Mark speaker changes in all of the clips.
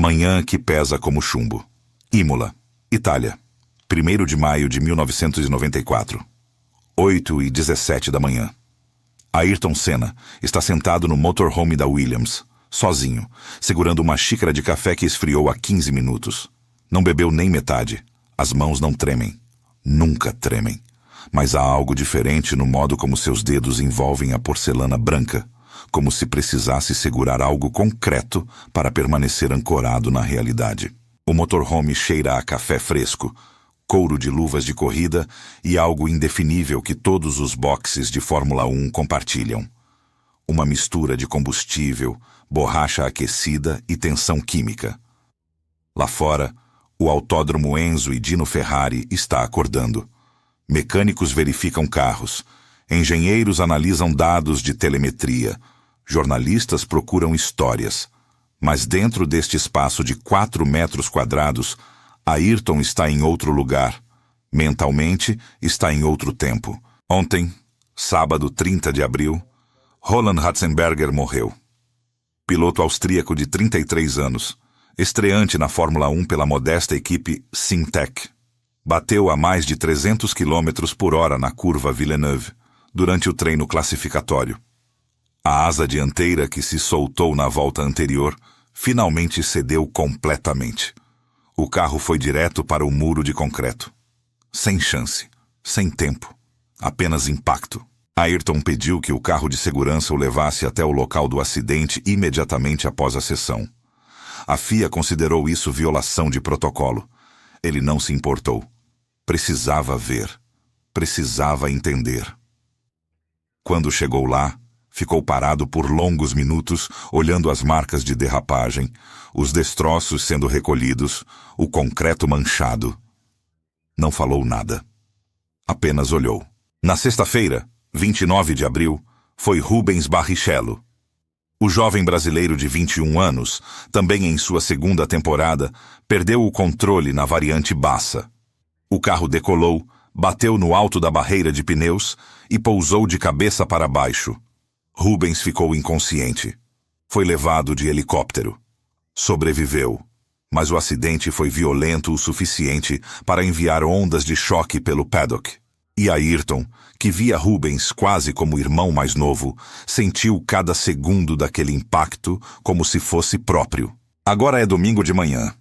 Speaker 1: Manhã que pesa como chumbo. Imola, Itália. 1º de maio de 1994. 8h17 da manhã. Ayrton Senna está sentado no motorhome da Williams, sozinho, segurando uma xícara de café que esfriou há 15 minutos. Não bebeu nem metade. As mãos não tremem. Nunca tremem. Mas há algo diferente no modo como seus dedos envolvem a porcelana branca, como se precisasse segurar algo concreto para permanecer ancorado na realidade. O motorhome cheira a café fresco, couro de luvas de corrida e algo indefinível que todos os boxes de Fórmula 1 compartilham. Uma mistura de combustível, borracha aquecida e tensão química. Lá fora, o autódromo Enzo e Dino Ferrari está acordando. Mecânicos verificam carros. Engenheiros analisam dados de telemetria. Jornalistas procuram histórias. Mas dentro deste espaço de 4 metros quadrados, Ayrton está em outro lugar. Mentalmente, está em outro tempo. Ontem, sábado 30 de abril, Roland Ratzenberger morreu. Piloto austríaco de 33 anos, estreante na Fórmula 1 pela modesta equipe Simtech. Bateu a mais de 300 km por hora na curva Villeneuve, durante o treino classificatório. A asa dianteira que se soltou na volta anterior finalmente cedeu completamente. O carro foi direto para o muro de concreto. Sem chance, sem tempo, apenas impacto. Ayrton pediu que o carro de segurança o levasse até o local do acidente imediatamente após a sessão. A FIA considerou isso violação de protocolo. Ele não se importou. Precisava ver. Precisava entender. Quando chegou lá, ficou parado por longos minutos, olhando as marcas de derrapagem, os destroços sendo recolhidos, o concreto manchado. Não falou nada. Apenas olhou. Na sexta-feira, 29 de abril, foi Rubens Barrichello. O jovem brasileiro de 21 anos, também em sua segunda temporada, perdeu o controle na variante Bassa. O carro decolou, bateu no alto da barreira de pneus e pousou de cabeça para baixo. Rubens ficou inconsciente. Foi levado de helicóptero. Sobreviveu, mas o acidente foi violento o suficiente para enviar ondas de choque pelo paddock. E Ayrton, que via Rubens quase como irmão mais novo, sentiu cada segundo daquele impacto como se fosse próprio. Agora é domingo de manhã.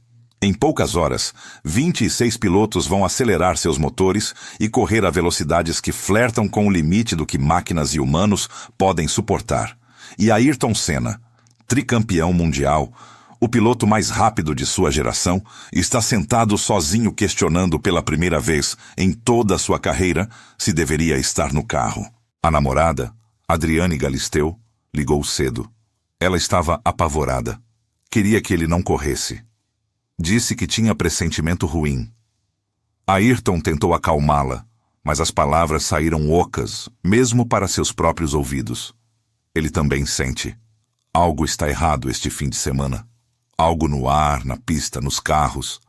Speaker 1: Em poucas horas, 26 pilotos vão acelerar seus motores e correr a velocidades que flertam com o limite do que máquinas e humanos podem suportar. E Ayrton Senna, tricampeão mundial, o piloto mais rápido de sua geração, está sentado sozinho questionando pela primeira vez em toda a sua carreira se deveria estar no carro. A namorada, Adriane Galisteu, ligou cedo. Ela estava apavorada. Queria que ele não corresse. Disse que tinha pressentimento ruim. Ayrton tentou acalmá-la, mas as palavras saíram ocas, mesmo para seus próprios ouvidos. Ele também sente. Algo está errado este fim de semana. Algo no ar, na pista, nos carros.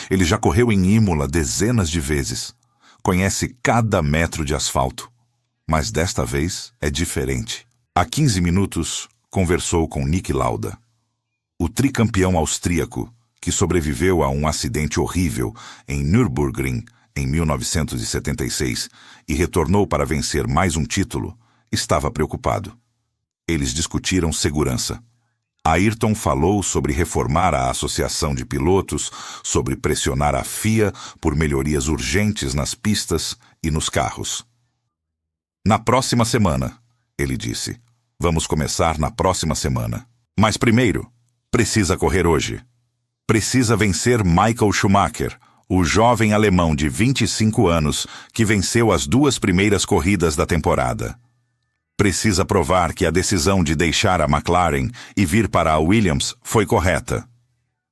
Speaker 1: Ele já correu em Imola dezenas de vezes. Conhece cada metro de asfalto. Mas desta vez é diferente. Há 15 minutos, conversou com Niki Lauda. O tricampeão austríaco, que sobreviveu a um acidente horrível em Nürburgring em 1976 e retornou para vencer mais um título, estava preocupado. Eles discutiram segurança. Ayrton falou sobre reformar a associação de pilotos, sobre pressionar a FIA por melhorias urgentes nas pistas e nos carros. Na próxima semana, ele disse. Vamos começar na próxima semana. Mas primeiro, precisa correr hoje. Precisa vencer Michael Schumacher, o jovem alemão de 25 anos que venceu as 2 primeiras corridas da temporada. Precisa provar que a decisão de deixar a McLaren e vir para a Williams foi correta.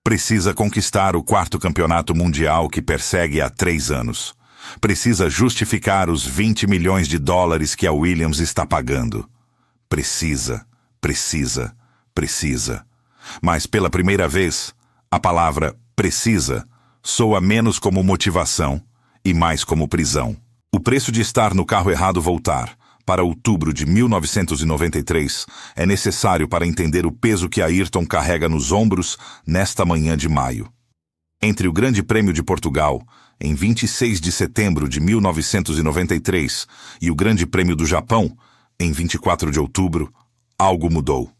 Speaker 1: Precisa conquistar o 4º campeonato mundial que persegue há 3 anos. Precisa justificar os 20 milhões de dólares que a Williams está pagando. Precisa. Mas pela primeira vez, a palavra precisa soa menos como motivação e mais como prisão. O preço de estar no carro errado voltar para outubro de 1993 é necessário para entender o peso que Ayrton carrega nos ombros nesta manhã de maio. Entre o Grande Prêmio de Portugal, em 26 de setembro de 1993, e o Grande Prêmio do Japão, em 24 de outubro, algo mudou.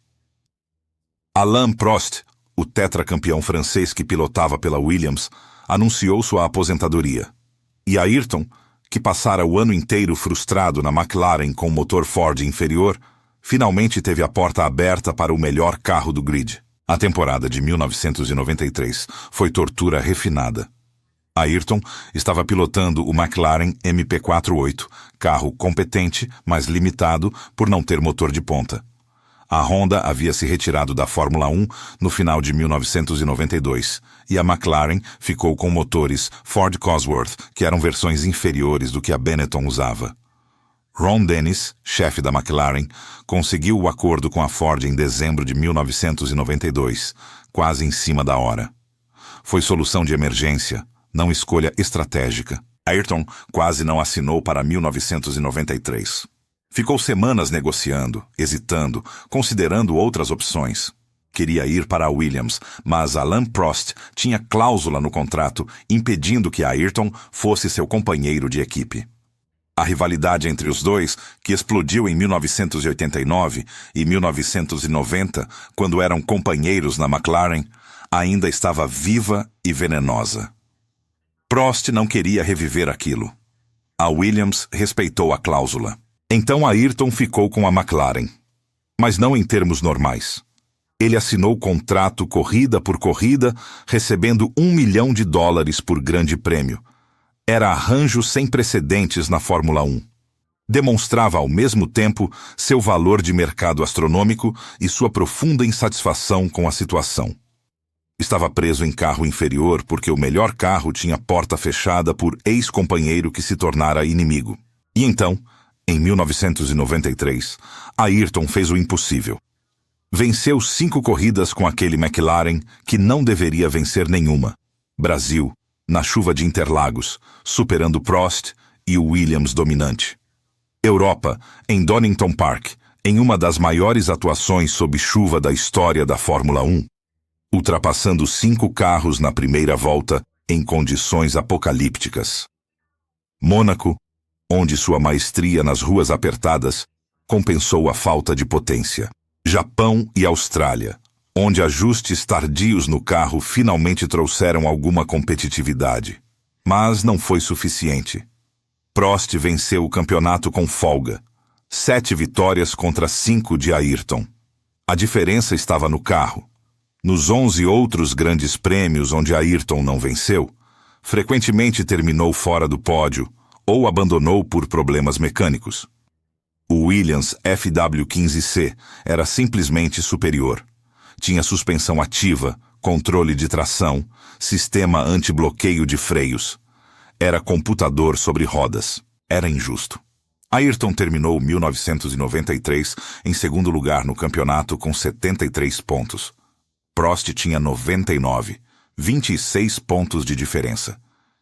Speaker 1: Alain Prost, o tetracampeão francês que pilotava pela Williams, anunciou sua aposentadoria. E Ayrton, que passara o ano inteiro frustrado na McLaren com motor Ford inferior, finalmente teve a porta aberta para o melhor carro do grid. A temporada de 1993 foi tortura refinada. Ayrton estava pilotando o McLaren MP48, carro competente, mas limitado por não ter motor de ponta. A Honda havia se retirado da Fórmula 1 no final de 1992 e a McLaren ficou com motores Ford Cosworth, que eram versões inferiores do que a Benetton usava. Ron Dennis, chefe da McLaren, conseguiu o acordo com a Ford em dezembro de 1992, quase em cima da hora. Foi solução de emergência, não escolha estratégica. Ayrton quase não assinou para 1993. Ficou semanas negociando, hesitando, considerando outras opções. Queria ir para a Williams, mas Alain Prost tinha cláusula no contrato impedindo que Ayrton fosse seu companheiro de equipe. A rivalidade entre os dois, que explodiu em 1989 e 1990, quando eram companheiros na McLaren, ainda estava viva e venenosa. Prost não queria reviver aquilo. A Williams respeitou a cláusula. Então Ayrton ficou com a McLaren. Mas não em termos normais. Ele assinou contrato corrida por corrida, recebendo $1 milhão por grande prêmio. Era arranjo sem precedentes na Fórmula 1. Demonstrava ao mesmo tempo seu valor de mercado astronômico e sua profunda insatisfação com a situação. Estava preso em carro inferior porque o melhor carro tinha porta fechada por ex-companheiro que se tornara inimigo. E então, em 1993, Ayrton fez o impossível. Venceu 5 corridas com aquele McLaren que não deveria vencer nenhuma. Brasil, na chuva de Interlagos, superando Prost e o Williams dominante. Europa, em Donington Park, em uma das maiores atuações sob chuva da história da Fórmula 1. Ultrapassando 5 carros na primeira volta em condições apocalípticas. Mônaco, onde sua maestria nas ruas apertadas compensou a falta de potência. Japão e Austrália, onde ajustes tardios no carro finalmente trouxeram alguma competitividade. Mas não foi suficiente. Prost venceu o campeonato com folga. 7 vitórias contra 5 de Ayrton. A diferença estava no carro. Nos 11 outros grandes prêmios onde Ayrton não venceu, frequentemente terminou fora do pódio ou abandonou por problemas mecânicos. O Williams FW15C era simplesmente superior. Tinha suspensão ativa, controle de tração, sistema anti-bloqueio de freios. Era computador sobre rodas. Era injusto. Ayrton terminou 1993 em segundo lugar no campeonato com 73 pontos. Prost tinha 99, 26 pontos de diferença.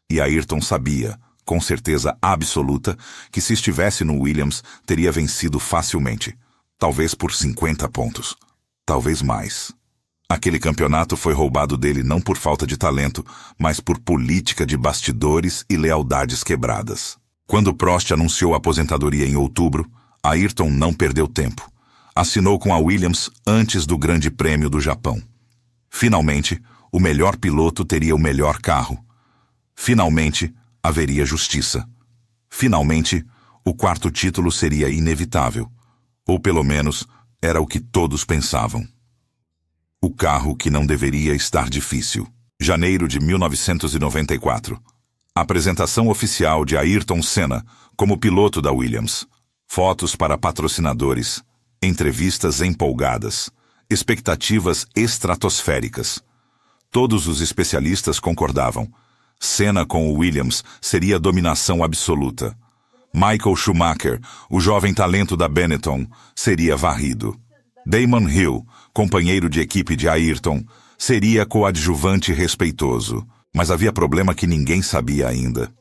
Speaker 1: E Ayrton sabia, com certeza absoluta, que se estivesse no Williams, teria vencido facilmente. Talvez por 50 pontos. Talvez mais. Aquele campeonato foi roubado dele não por falta de talento, mas por política de bastidores e lealdades quebradas. Quando Prost anunciou a aposentadoria em outubro, Ayrton não perdeu tempo. Assinou com a Williams antes do Grande Prêmio do Japão. Finalmente, o melhor piloto teria o melhor carro. Finalmente, haveria justiça. Finalmente, o 4º título seria inevitável. Ou pelo menos, era o que todos pensavam. O carro que não deveria estar difícil. Janeiro de 1994. Apresentação oficial de Ayrton Senna como piloto da Williams. Fotos para patrocinadores. Entrevistas empolgadas. Expectativas estratosféricas. Todos os especialistas concordavam. Senna com o Williams seria dominação absoluta. Michael Schumacher, o jovem talento da Benetton, seria varrido. Damon Hill, companheiro de equipe de Ayrton, seria coadjuvante respeitoso. Mas havia problema que ninguém sabia ainda.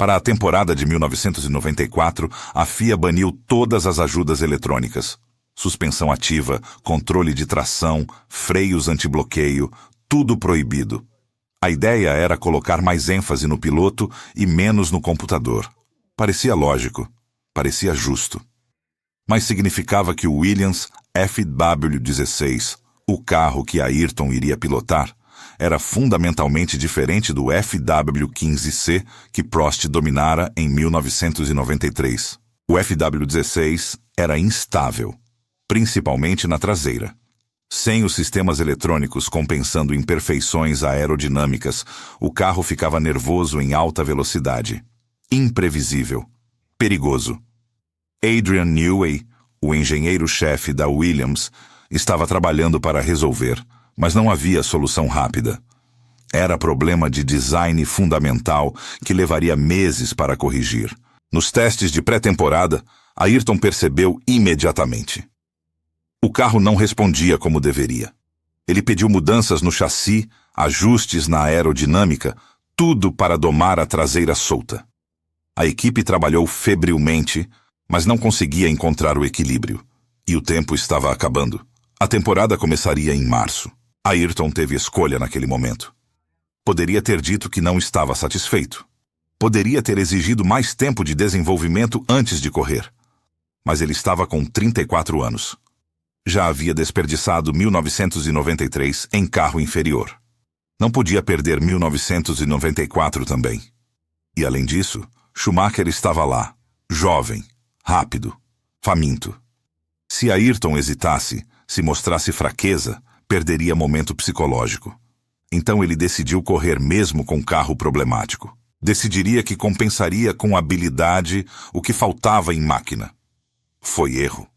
Speaker 1: Para a temporada de 1994, a FIA baniu todas as ajudas eletrônicas. Suspensão ativa, controle de tração, freios antibloqueio, tudo proibido. A ideia era colocar mais ênfase no piloto e menos no computador. Parecia lógico, parecia justo. Mas significava que o Williams FW16, o carro que Ayrton iria pilotar, era fundamentalmente diferente do FW15C que Prost dominara em 1993. O FW16 era instável, principalmente na traseira. Sem os sistemas eletrônicos compensando imperfeições aerodinâmicas, o carro ficava nervoso em alta velocidade. Imprevisível. Perigoso. Adrian Newey, o engenheiro-chefe da Williams, estava trabalhando para resolver, mas não havia solução rápida. Era problema de design fundamental que levaria meses para corrigir. Nos testes de pré-temporada, Ayrton percebeu imediatamente. O carro não respondia como deveria. Ele pediu mudanças no chassi, ajustes na aerodinâmica, tudo para domar a traseira solta. A equipe trabalhou febrilmente, mas não conseguia encontrar o equilíbrio. E o tempo estava acabando. A temporada começaria em março. Ayrton teve escolha naquele momento. Poderia ter dito que não estava satisfeito. Poderia ter exigido mais tempo de desenvolvimento antes de correr. Mas ele estava com 34 anos. Já havia desperdiçado 1993 em carro inferior. Não podia perder 1994 também. E além disso, Schumacher estava lá, jovem, rápido, faminto. Se Ayrton hesitasse, se mostrasse fraqueza, perderia momento psicológico. Então ele decidiu correr mesmo com carro problemático. Decidiria que compensaria com habilidade o que faltava em máquina. Foi erro.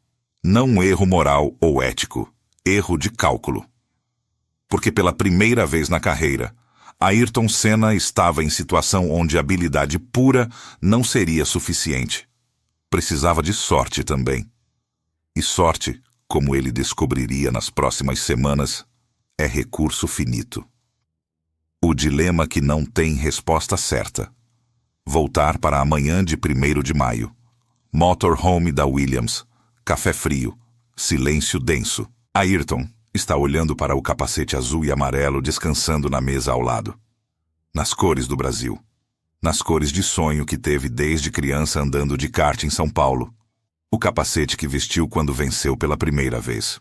Speaker 1: Não erro moral ou ético, erro de cálculo. Porque pela primeira vez na carreira, Ayrton Senna estava em situação onde habilidade pura não seria suficiente. Precisava de sorte também. E sorte, como ele descobriria nas próximas semanas, é recurso finito. O dilema que não tem resposta certa. Voltar para a manhã de 1º de maio. Motorhome da Williams. Café frio. Silêncio denso. Ayrton está olhando para o capacete azul e amarelo descansando na mesa ao lado. Nas cores do Brasil. Nas cores de sonho que teve desde criança andando de kart em São Paulo. O capacete que vestiu quando venceu pela primeira vez.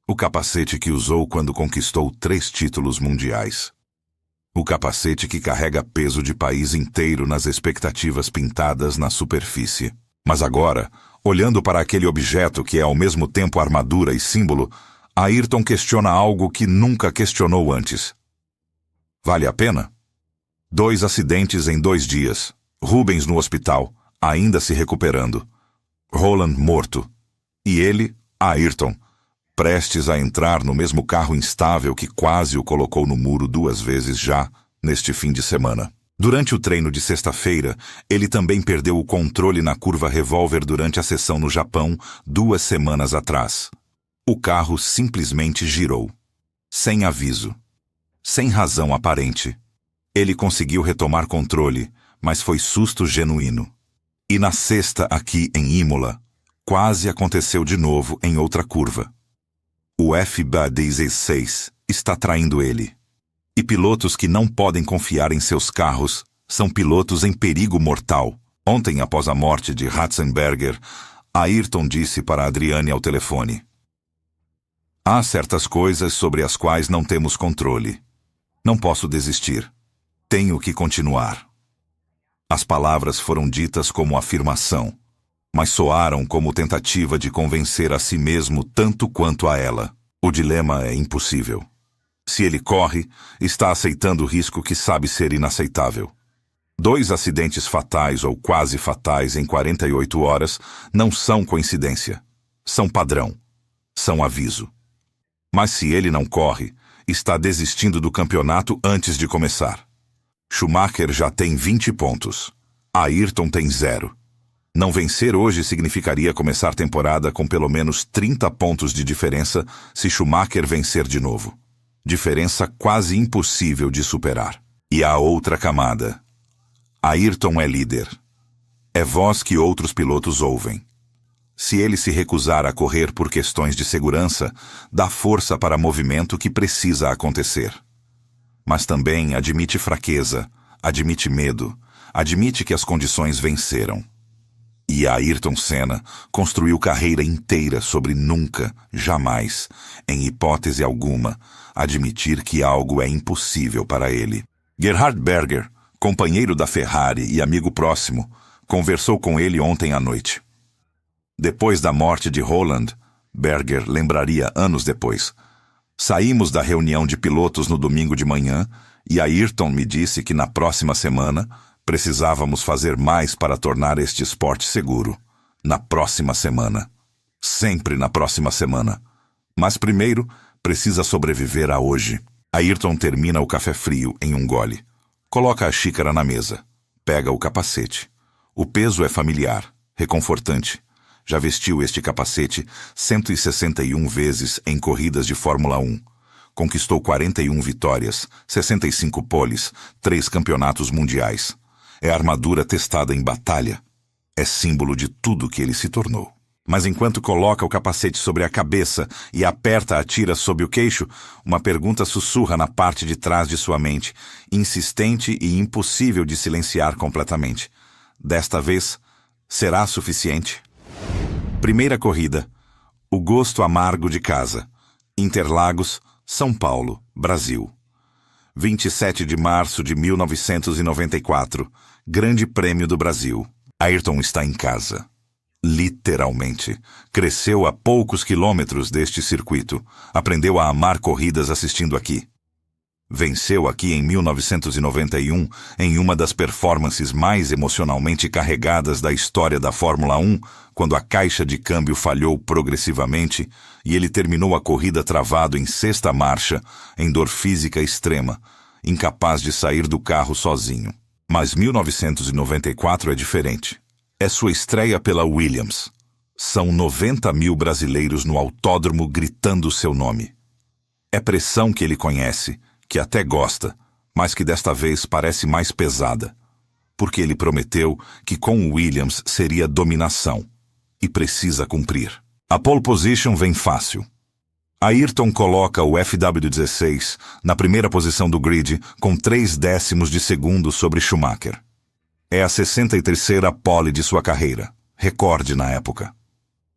Speaker 1: O capacete que usou quando conquistou 3 títulos mundiais. O capacete que carrega peso de país inteiro nas expectativas pintadas na superfície. Mas agora, olhando para aquele objeto que é ao mesmo tempo armadura e símbolo, Ayrton questiona algo que nunca questionou antes. Vale a pena? 2 acidentes em 2 dias. Rubens no hospital, ainda se recuperando. Roland morto. E ele, Ayrton, prestes a entrar no mesmo carro instável que quase o colocou no muro 2 vezes já, neste fim de semana. Durante o treino de sexta-feira, ele também perdeu o controle na curva revólver durante a sessão no Japão 2 semanas atrás. O carro simplesmente girou. Sem aviso. Sem razão aparente. Ele conseguiu retomar controle, mas foi susto genuíno. E na sexta aqui em Imola, quase aconteceu de novo em outra curva. O FB16 está traindo ele. E pilotos que não podem confiar em seus carros são pilotos em perigo mortal. Ontem, após a morte de Ratzenberger, Ayrton disse para Adriane ao telefone: "Há certas coisas sobre as quais não temos controle. Não posso desistir. Tenho que continuar." As palavras foram ditas como afirmação, mas soaram como tentativa de convencer a si mesmo tanto quanto a ela. O dilema é impossível. Se ele corre, está aceitando o risco que sabe ser inaceitável. 2 acidentes fatais ou quase fatais em 48 horas não são coincidência. São padrão. São aviso. Mas se ele não corre, está desistindo do campeonato antes de começar. Schumacher já tem 20 pontos. Ayrton tem 0. Não vencer hoje significaria começar a temporada com pelo menos 30 pontos de diferença se Schumacher vencer de novo. Diferença quase impossível de superar. E há outra camada. Ayrton é líder. É voz que outros pilotos ouvem. Se ele se recusar a correr por questões de segurança, dá força para movimento que precisa acontecer. Mas também admite fraqueza, admite medo, admite que as condições venceram. E Ayrton Senna construiu carreira inteira sobre nunca, jamais, em hipótese alguma, admitir que algo é impossível para ele. Gerhard Berger, companheiro da Ferrari e amigo próximo, conversou com ele ontem à noite. Depois da morte de Roland, Berger lembraria anos depois. Saímos da reunião de pilotos no domingo de manhã e Ayrton me disse que na próxima semana precisávamos fazer mais para tornar este esporte seguro. Na próxima semana. Sempre na próxima semana. Mas primeiro, precisa sobreviver a hoje. Ayrton termina o café frio em um gole. Coloca a xícara na mesa. Pega o capacete. O peso é familiar, reconfortante. Já vestiu este capacete 161 vezes em corridas de Fórmula 1. Conquistou 41 vitórias, 65 poles, 3 campeonatos mundiais. É armadura testada em batalha. É símbolo de tudo que ele se tornou. Mas enquanto coloca o capacete sobre a cabeça e aperta a tira sob o queixo, uma pergunta sussurra na parte de trás de sua mente, insistente e impossível de silenciar completamente. Desta vez, será suficiente? Primeira corrida. O gosto amargo de casa. Interlagos, São Paulo, Brasil. 27 de março de 1994. Grande Prêmio do Brasil. Ayrton está em casa. Literalmente. Cresceu a poucos quilômetros deste circuito. Aprendeu a amar corridas assistindo aqui. Venceu aqui em 1991 em uma das performances mais emocionalmente carregadas da história da Fórmula 1, quando a caixa de câmbio falhou progressivamente e ele terminou a corrida travado em sexta marcha, em dor física extrema, incapaz de sair do carro sozinho. Mas 1994 é diferente. É sua estreia pela Williams. São 90 mil brasileiros no autódromo gritando seu nome. É pressão que ele conhece, que até gosta, mas que desta vez parece mais pesada, porque ele prometeu que com o Williams seria dominação, e precisa cumprir. A pole position vem fácil. Ayrton coloca o FW16 na primeira posição do grid com 3 décimos de segundo sobre Schumacher. É a 63ª pole de sua carreira, recorde na época.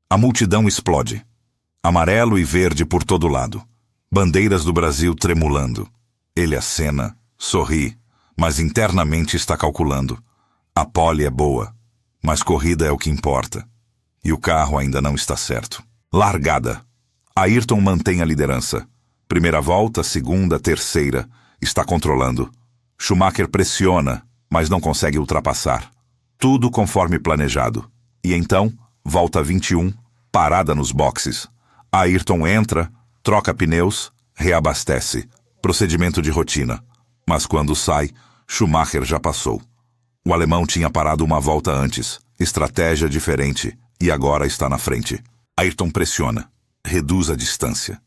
Speaker 1: A multidão explode. Amarelo e verde por todo lado. Bandeiras do Brasil tremulando. Ele acena, sorri, mas internamente está calculando. A pole é boa, mas corrida é o que importa. E o carro ainda não está certo. Largada. Ayrton mantém a liderança. Primeira volta, segunda, terceira. Está controlando. Schumacher pressiona, mas não consegue ultrapassar. Tudo conforme planejado. E então, volta 21, parada nos boxes. Ayrton entra, troca pneus, reabastece. Procedimento de rotina. Mas quando sai, Schumacher já passou. O alemão tinha parado uma volta antes. Estratégia diferente. E agora está na frente. Ayrton pressiona. Reduz a distância.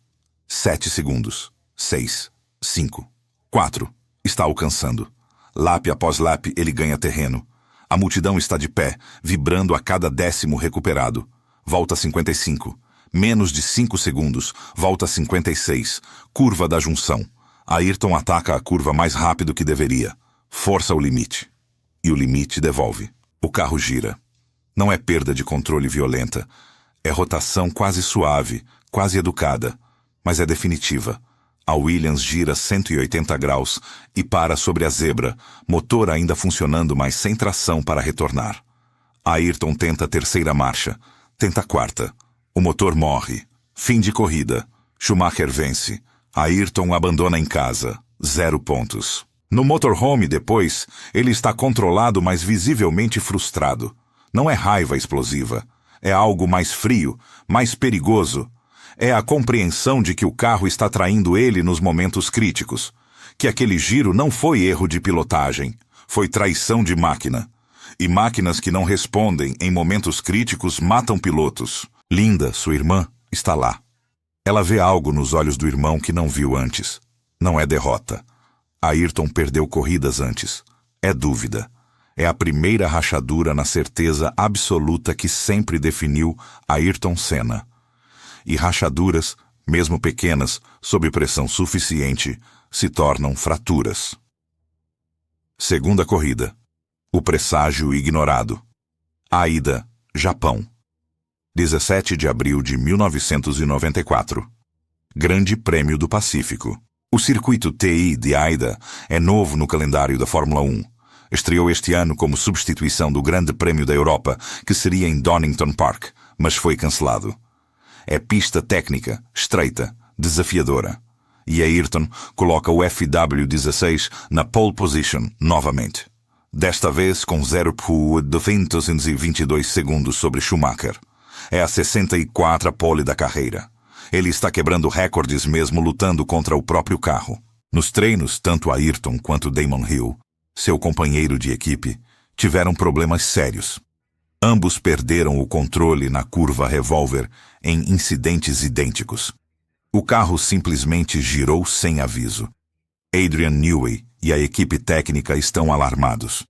Speaker 1: 7 segundos. 6. 5. 4. Está alcançando. Lap após lap ele ganha terreno. A multidão está de pé, vibrando a cada décimo recuperado. Volta 55. Menos de 5 segundos. Volta 56. Curva da junção. Ayrton ataca a curva mais rápido que deveria. Força o limite. E o limite devolve. O carro gira. Não é perda de controle violenta. É rotação quase suave, quase educada. Mas é definitiva. A Williams gira 180 graus e para sobre a zebra, motor ainda funcionando, mas sem tração para retornar. Ayrton tenta a terceira marcha. Tenta a quarta. O motor morre. Fim de corrida. Schumacher vence. Ayrton abandona em casa. 0 pontos. No motorhome, depois, ele está controlado, mas visivelmente frustrado. Não é raiva explosiva. É algo mais frio, mais perigoso. É a compreensão de que o carro está traindo ele nos momentos críticos. Que aquele giro não foi erro de pilotagem. Foi traição de máquina. E máquinas que não respondem em momentos críticos matam pilotos. Linda, sua irmã, está lá. Ela vê algo nos olhos do irmão que não viu antes. Não é derrota. Ayrton perdeu corridas antes. É dúvida. É a primeira rachadura na certeza absoluta que sempre definiu Ayrton Senna. E rachaduras, mesmo pequenas, sob pressão suficiente, se tornam fraturas. Segunda corrida. O presságio ignorado. AIDA, Japão. 17 de abril de 1994. Grande Prêmio do Pacífico. O circuito TI de AIDA é novo no calendário da Fórmula 1. Estreou este ano como substituição do Grande Prêmio da Europa, que seria em Donington Park, mas foi cancelado. É pista técnica, estreita, desafiadora. E Ayrton coloca o FW16 na pole position novamente. Desta vez com 0,222 segundos sobre Schumacher. É a 64ª pole da carreira. Ele está quebrando recordes mesmo lutando contra o próprio carro. Nos treinos, tanto Ayrton quanto Damon Hill, seu companheiro de equipe, tiveram problemas sérios. Ambos perderam o controle na curva revólver em incidentes idênticos. O carro simplesmente girou sem aviso. Adrian Newey e a equipe técnica estão alarmados.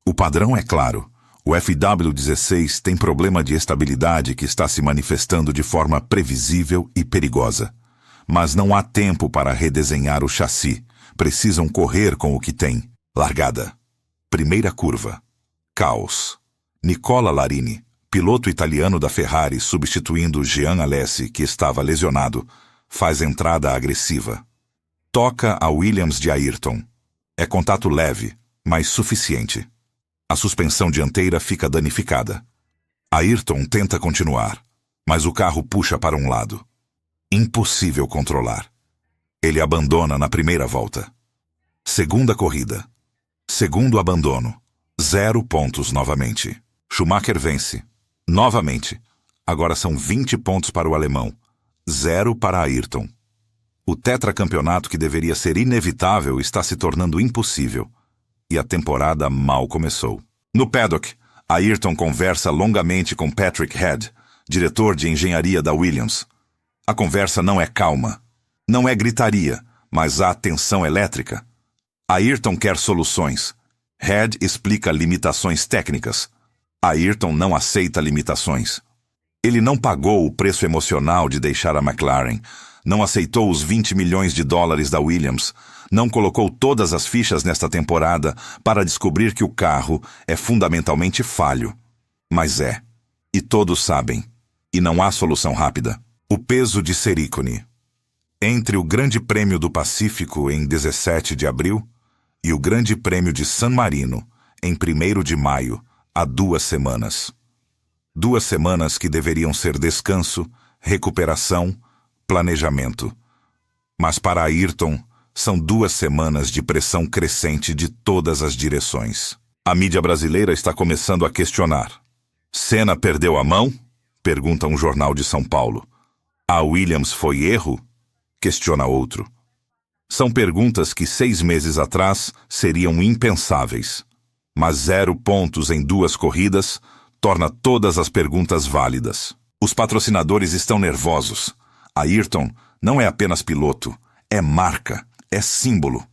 Speaker 1: O padrão é claro. O FW16 tem problema de estabilidade que está se manifestando de forma previsível e perigosa. Mas não há tempo para redesenhar o chassi. Precisam correr com o que têm. Largada. Primeira curva. Caos. Nicola Larini, piloto italiano da Ferrari substituindo Jean Alesi, que estava lesionado, faz entrada agressiva. Toca a Williams de Ayrton. É contato leve, mas suficiente. A suspensão dianteira fica danificada. Ayrton tenta continuar, mas o carro puxa para um lado. Impossível controlar. Ele abandona na primeira volta. Segunda corrida. Segundo abandono. 0 pontos novamente. Schumacher vence. Novamente. Agora são 20 pontos para o alemão. 0 para Ayrton. O tetracampeonato que deveria ser inevitável está se tornando impossível. E a temporada mal começou. No paddock, Ayrton conversa longamente com Patrick Head, diretor de engenharia da Williams. A conversa não é calma. Não é gritaria, mas há tensão elétrica. Ayrton quer soluções. Head explica limitações técnicas. Ayrton não aceita limitações. Ele não pagou o preço emocional de deixar a McLaren, não aceitou os 20 milhões de dólares da Williams, não colocou todas as fichas nesta temporada para descobrir que o carro é fundamentalmente falho. Mas é. E todos sabem. E não há solução rápida. O peso de ser ícone. Entre o Grande Prêmio do Pacífico em 17 de abril e o Grande Prêmio de San Marino em 1º de maio, há 2 semanas. 2 semanas que deveriam ser descanso, recuperação, planejamento. Mas para Ayrton, são 2 semanas de pressão crescente de todas as direções. A mídia brasileira está começando a questionar. Senna perdeu a mão? Pergunta um jornal de São Paulo. A Williams foi erro? Questiona outro. São perguntas que 6 meses atrás seriam impensáveis. Mas 0 pontos em 2 corridas torna todas as perguntas válidas. Os patrocinadores estão nervosos. Ayrton não é apenas piloto, é marca, é símbolo.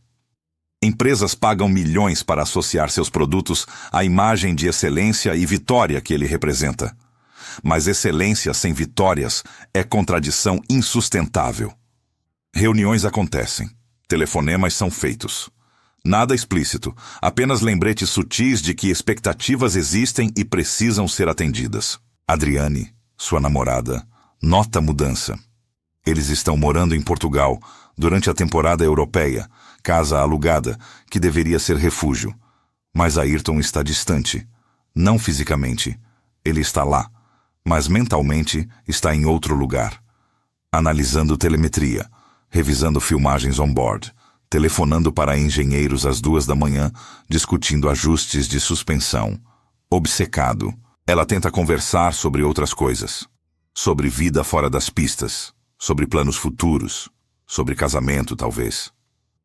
Speaker 1: Empresas pagam milhões para associar seus produtos à imagem de excelência e vitória que ele representa. Mas excelência sem vitórias é contradição insustentável. Reuniões acontecem, telefonemas são feitos. Nada explícito, apenas lembretes sutis de que expectativas existem e precisam ser atendidas. Adriane, sua namorada, nota a mudança. Eles estão morando em Portugal durante a temporada europeia, casa alugada, que deveria ser refúgio. Mas Ayrton está distante. Não fisicamente. Ele está lá, mas mentalmente está em outro lugar. Analisando telemetria, revisando filmagens on-board, telefonando para engenheiros às 2 da manhã, discutindo ajustes de suspensão. Obcecado, ela tenta conversar sobre outras coisas. Sobre vida fora das pistas, sobre planos futuros, sobre casamento, talvez.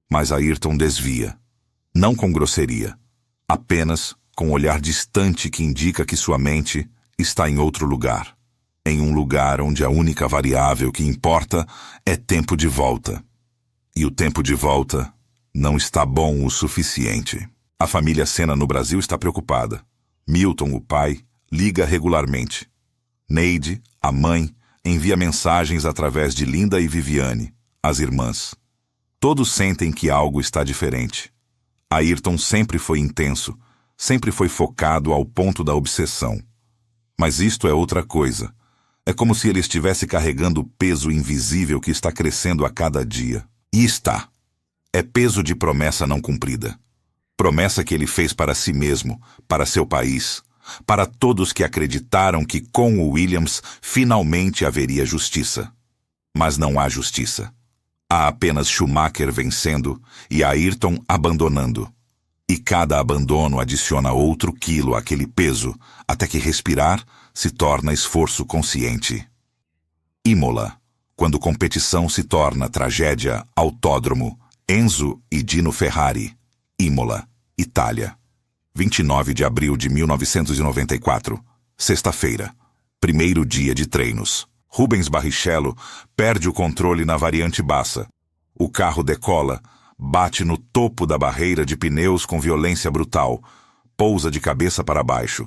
Speaker 1: Mas Ayrton desvia. Não com grosseria, apenas com um olhar distante que indica que sua mente está em outro lugar. Em um lugar onde a única variável que importa é tempo de volta. E o tempo de volta não está bom o suficiente. A família Senna no Brasil está preocupada. Milton, o pai, liga regularmente. Neide, a mãe, envia mensagens através de Linda e Viviane, as irmãs. Todos sentem que algo está diferente. Ayrton sempre foi intenso, sempre foi focado ao ponto da obsessão. Mas isto é outra coisa. É como se ele estivesse carregando o peso invisível que está crescendo a cada dia. E está. É peso de promessa não cumprida. Promessa que ele fez para si mesmo, para seu país, para todos que acreditaram que com o Williams finalmente haveria justiça. Mas não há justiça. Há apenas Schumacher vencendo e Ayrton abandonando. E cada abandono adiciona outro quilo àquele peso, até que respirar se torna esforço consciente. Imola, quando competição se torna tragédia, autódromo, Enzo e Dino Ferrari. Imola, Itália. 29 de abril de 1994, sexta-feira. Primeiro dia de treinos. Rubens Barrichello perde o controle na variante Bassa. O carro decola, bate no topo da barreira de pneus com violência brutal, pousa de cabeça para baixo.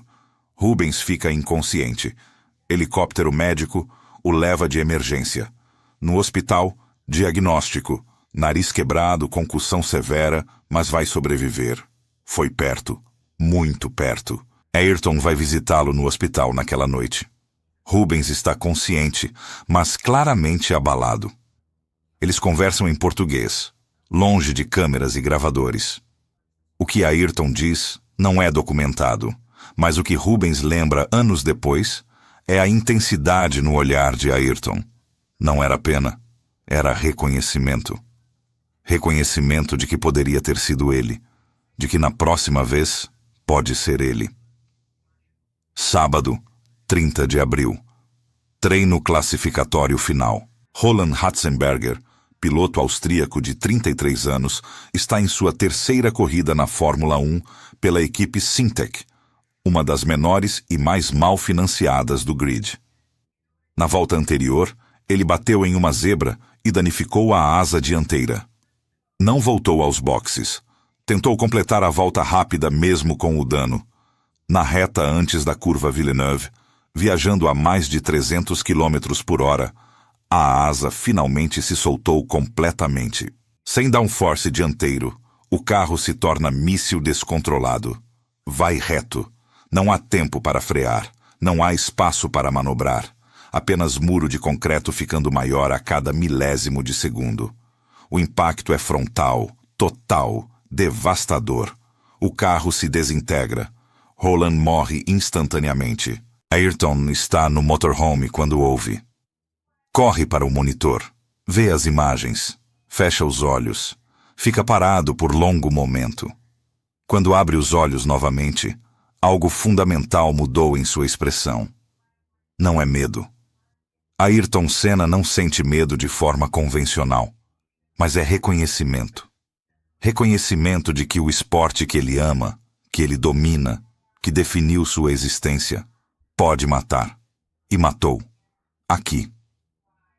Speaker 1: Rubens fica inconsciente. Helicóptero médico o leva de emergência. No hospital, diagnóstico. Nariz quebrado, concussão severa, mas vai sobreviver. Foi perto. Muito perto. Ayrton vai visitá-lo no hospital naquela noite. Rubens está consciente, mas claramente abalado. Eles conversam em português, longe de câmeras e gravadores. O que Ayrton diz não é documentado, mas o que Rubens lembra anos depois é a intensidade no olhar de Ayrton. Não era pena, era reconhecimento. Reconhecimento de que poderia ter sido ele, de que na próxima vez pode ser ele. Sábado, 30 de abril. Treino classificatório final. Roland Ratzenberger, piloto austríaco de 33 anos, está em sua terceira corrida na Fórmula 1 pela equipe Syntec, uma das menores e mais mal financiadas do grid. Na volta anterior, ele bateu em uma zebra e danificou a asa dianteira. Não voltou aos boxes. Tentou completar a volta rápida mesmo com o dano. Na reta antes da curva Villeneuve, viajando a mais de 300 km por hora, a asa finalmente se soltou completamente. Sem downforce dianteiro, o carro se torna míssil descontrolado. Vai reto. Não há tempo para frear. Não há espaço para manobrar. Apenas muro de concreto ficando maior a cada milésimo de segundo. O impacto é frontal, total, devastador. O carro se desintegra. Roland morre instantaneamente. Ayrton está no motorhome quando ouve. Corre para o monitor. Vê as imagens. Fecha os olhos. Fica parado por longo momento. Quando abre os olhos novamente, algo fundamental mudou em sua expressão. Não é medo. Ayrton Senna não sente medo de forma convencional, mas é reconhecimento. Reconhecimento de que o esporte que ele ama, que ele domina, que definiu sua existência, pode matar. E matou. Aqui.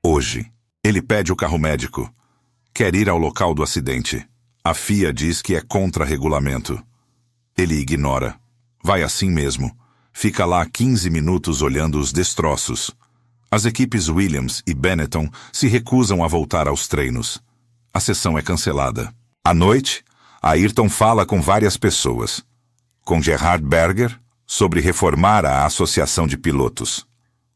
Speaker 1: Hoje. Ele pede o carro médico. Quer ir ao local do acidente. A FIA diz que é contra regulamento. Ele ignora. Vai assim mesmo. Fica lá 15 minutos olhando os destroços. As equipes Williams e Benetton se recusam a voltar aos treinos. A sessão é cancelada. À noite, Ayrton fala com várias pessoas. Com Gerhard Berger, sobre reformar a Associação de Pilotos.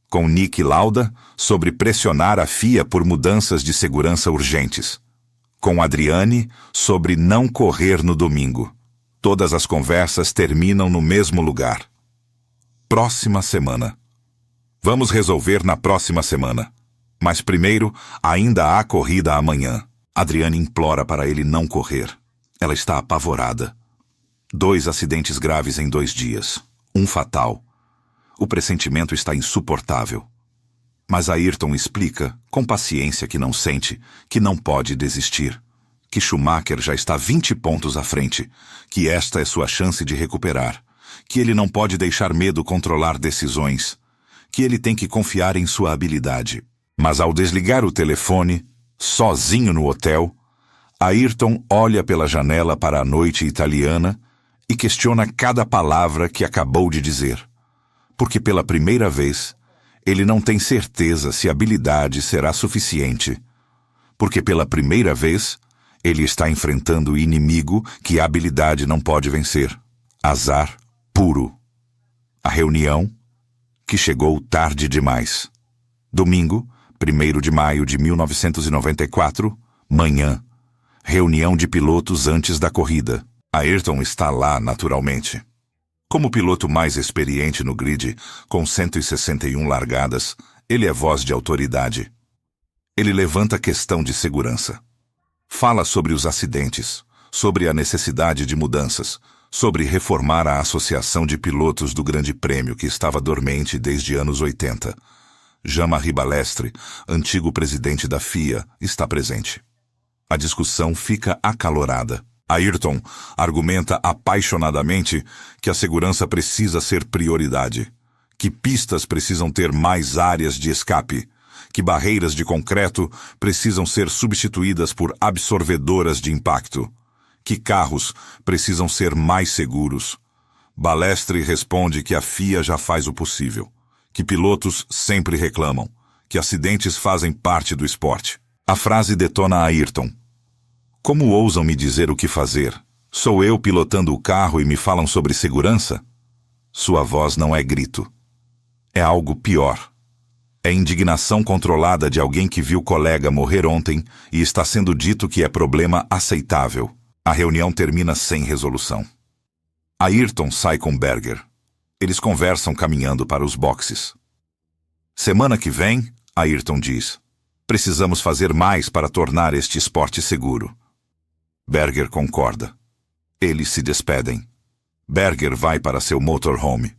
Speaker 1: Com Niki Lauda, sobre pressionar a FIA por mudanças de segurança urgentes. Com Adriane, sobre não correr no domingo. Todas as conversas terminam no mesmo lugar. Próxima semana. Vamos resolver na próxima semana. Mas primeiro, ainda há corrida amanhã. Adriane implora para ele não correr. Ela está apavorada. 2 acidentes graves em 2 dias. Um fatal. O pressentimento está insuportável. Mas Ayrton explica, com paciência, que não sente, que não pode desistir. Que Schumacher já está 20 pontos à frente. Que esta é sua chance de recuperar. Que ele não pode deixar medo controlar decisões. Que ele tem que confiar em sua habilidade. Mas ao desligar o telefone, sozinho no hotel, Ayrton olha pela janela para a noite italiana e questiona cada palavra que acabou de dizer, porque pela primeira vez ele não tem certeza se a habilidade será suficiente, porque pela primeira vez ele está enfrentando o inimigo que a habilidade não pode vencer. Azar puro. A reunião, que chegou tarde demais. Domingo, 1º de maio de 1994, manhã. Reunião de pilotos antes da corrida. Ayrton está lá naturalmente. Como piloto mais experiente no grid, com 161 largadas, ele é voz de autoridade. Ele levanta a questão de segurança. Fala sobre os acidentes, sobre a necessidade de mudanças, sobre reformar a Associação de Pilotos do Grande Prêmio que estava dormente desde anos 80. Jean-Marie Balestre, antigo presidente da FIA, está presente. A discussão fica acalorada. Ayrton argumenta apaixonadamente que a segurança precisa ser prioridade, que pistas precisam ter mais áreas de escape, que barreiras de concreto precisam ser substituídas por absorvedoras de impacto, que carros precisam ser mais seguros. Balestre responde que a FIA já faz o possível, que pilotos sempre reclamam, que acidentes fazem parte do esporte. A frase detona Ayrton. Como ousam me dizer o que fazer? Sou eu pilotando o carro e me falam sobre segurança? Sua voz não é grito. É algo pior. É indignação controlada de alguém que viu colega morrer ontem e está sendo dito que é problema aceitável. A reunião termina sem resolução. Ayrton sai com Berger. Eles conversam caminhando para os boxes. Semana que vem, Ayrton diz, precisamos fazer mais para tornar este esporte seguro. Berger concorda. Eles se despedem. Berger vai para seu motorhome.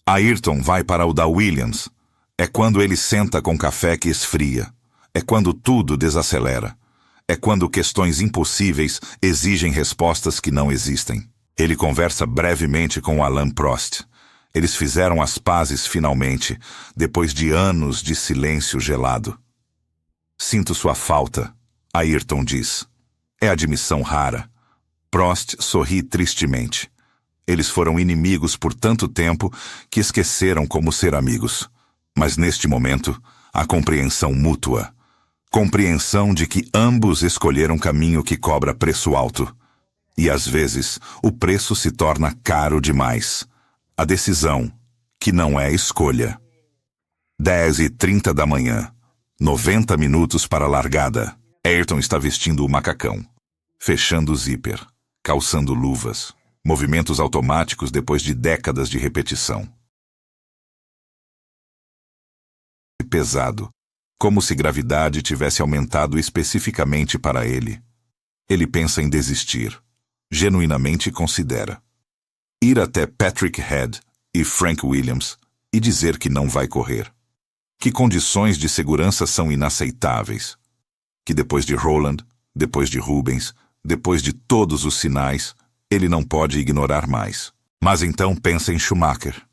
Speaker 1: Ayrton vai para o da Williams. É quando ele senta com café que esfria. É quando tudo desacelera. É quando questões impossíveis exigem respostas que não existem. Ele conversa brevemente com Alain Prost. Eles fizeram as pazes finalmente, depois de anos de silêncio gelado. Sinto sua falta, Ayrton diz. É admissão rara. Prost sorri tristemente. Eles foram inimigos por tanto tempo que esqueceram como ser amigos. Mas neste momento, há compreensão mútua. Compreensão de que ambos escolheram caminho que cobra preço alto. E às vezes, o preço se torna caro demais. A decisão, que não é escolha. 10h30 da manhã. 90 minutos para a largada. Ayrton está vestindo o macacão. Fechando o zíper. Calçando luvas. Movimentos automáticos depois de décadas de repetição. Pesado. Como se gravidade tivesse aumentado especificamente para ele. Ele pensa em desistir. Genuinamente considera. Ir até Patrick Head e Frank Williams e dizer que não vai correr. Que condições de segurança são inaceitáveis. Que depois de Roland, depois de Rubens, depois de todos os sinais, ele não pode ignorar mais. Mas então pensa em Schumacher.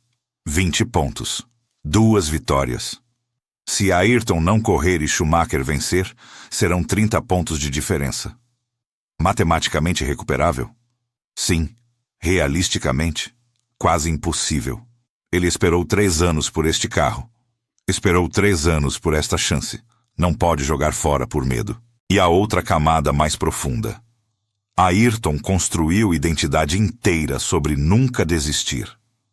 Speaker 1: 20 pontos. 2 vitórias. Se Ayrton não correr e Schumacher vencer, serão 30 pontos de diferença. Matematicamente recuperável? Sim. Realisticamente? Quase impossível. Ele esperou 3 anos por este carro. Esperou 3 anos por esta chance. Não pode jogar fora por medo. E a outra camada mais profunda. Ayrton construiu identidade inteira sobre nunca desistir,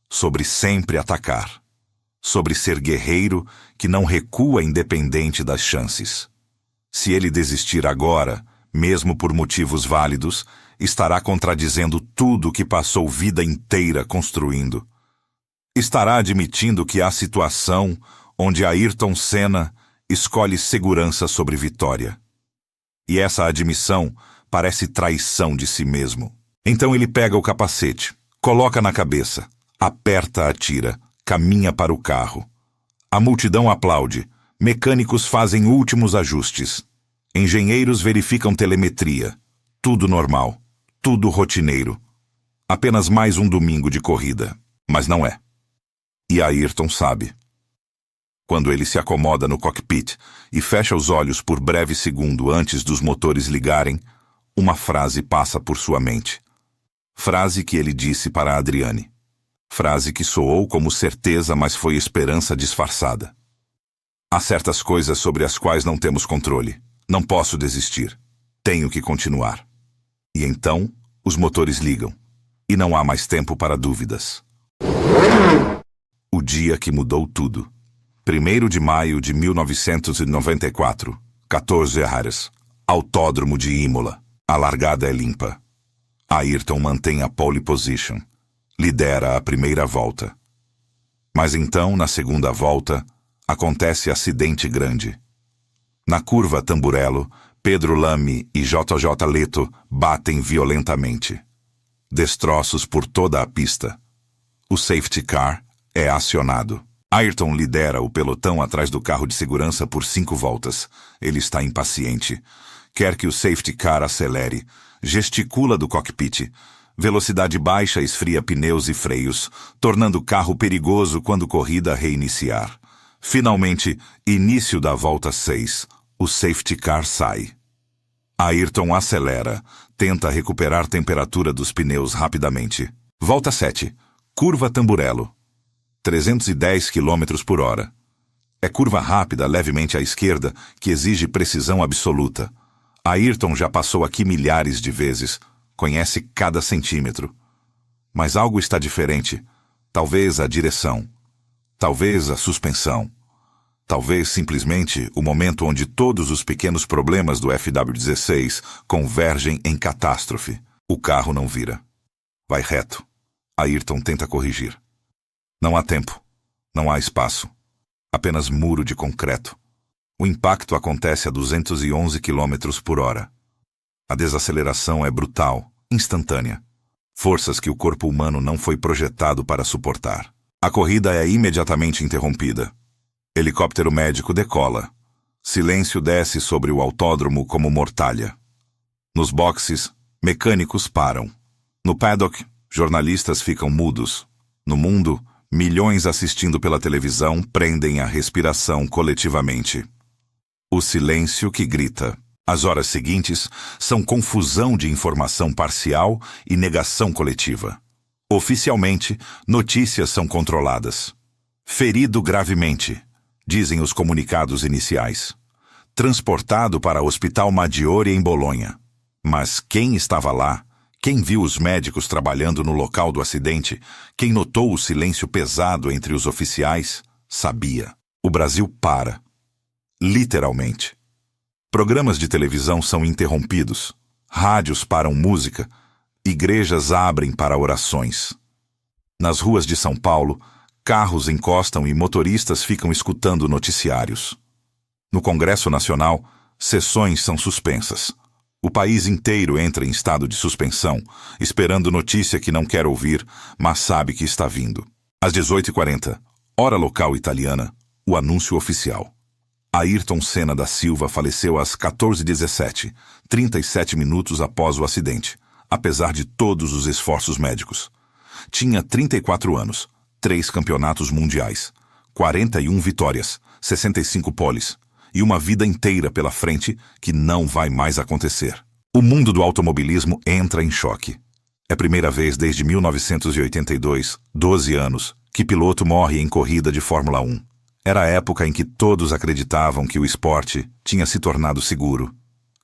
Speaker 1: sobre sempre atacar, sobre ser guerreiro que não recua independente das chances. Se ele desistir agora, mesmo por motivos válidos, estará contradizendo tudo que passou vida inteira construindo. Estará admitindo que há situação onde Ayrton Senna escolhe segurança sobre vitória. E essa admissão parece traição de si mesmo. Então ele pega o capacete, coloca na cabeça, aperta a tira, caminha para o carro. A multidão aplaude, mecânicos fazem últimos ajustes. Engenheiros verificam telemetria. Tudo normal, tudo rotineiro. Apenas mais um domingo de corrida. Mas não é. E Ayrton sabe. Quando ele se acomoda no cockpit e fecha os olhos por breve segundo antes dos motores ligarem, uma frase passa por sua mente. Frase que ele disse para Adriane. Frase que soou como certeza, mas foi esperança disfarçada. Há certas coisas sobre as quais não temos controle. Não posso desistir. Tenho que continuar. E então, os motores ligam. E não há mais tempo para dúvidas. O dia que mudou tudo. 1º de maio de 1994, 14 horas. Autódromo de Imola. A largada é limpa. Ayrton mantém a pole position. Lidera a primeira volta. Mas então, na segunda volta, acontece acidente grande. Na curva Tamburello, Pedro Lamy e JJ Leto batem violentamente. Destroços por toda a pista. O safety car é acionado. Ayrton lidera o pelotão atrás do carro de segurança por 5 voltas. Ele está impaciente. Quer que o safety car acelere. Gesticula do cockpit. Velocidade baixa esfria pneus e freios, tornando o carro perigoso quando corrida reiniciar. Finalmente, início da volta 6. O safety car sai. Ayrton acelera, tenta recuperar temperatura dos pneus rapidamente. Volta 7. Curva Tamburello. 310 km por hora. É curva rápida, levemente à esquerda, que exige precisão absoluta. Ayrton já passou aqui milhares de vezes. Conhece cada centímetro. Mas algo está diferente. Talvez a direção. Talvez a suspensão. Talvez simplesmente o momento onde todos os pequenos problemas do FW16 convergem em catástrofe. O carro não vira. Vai reto. Ayrton tenta corrigir. Não há tempo. Não há espaço. Apenas muro de concreto. O impacto acontece a 211 km por hora. A desaceleração é brutal, instantânea. Forças que o corpo humano não foi projetado para suportar. A corrida é imediatamente interrompida. Helicóptero médico decola. Silêncio desce sobre o autódromo como mortalha. Nos boxes, mecânicos param. No paddock, jornalistas ficam mudos. No mundo, milhões assistindo pela televisão prendem a respiração coletivamente. O silêncio que grita. As horas seguintes são confusão de informação parcial e negação coletiva. Oficialmente, notícias são controladas. Ferido gravemente, dizem os comunicados iniciais. Transportado para o Hospital Maggiore em Bolonha. Mas quem estava lá? Quem viu os médicos trabalhando no local do acidente? Quem notou o silêncio pesado entre os oficiais? Sabia. O Brasil para. Literalmente. Programas de televisão são interrompidos. Rádios param música. Igrejas abrem para orações. Nas ruas de São Paulo, carros encostam e motoristas ficam escutando noticiários. No Congresso Nacional, sessões são suspensas. O país inteiro entra em estado de suspensão, esperando notícia que não quer ouvir, mas sabe que está vindo. Às 18h40, hora local italiana, o anúncio oficial. Ayrton Senna da Silva faleceu às 14h17, 37 minutos após o acidente, apesar de todos os esforços médicos. Tinha 34 anos, 3 campeonatos mundiais, 41 vitórias, 65 poles e uma vida inteira pela frente que não vai mais acontecer. O mundo do automobilismo entra em choque. É a primeira vez desde 1982, 12 anos, que piloto morre em corrida de Fórmula 1. Era a época em que todos acreditavam que o esporte tinha se tornado seguro,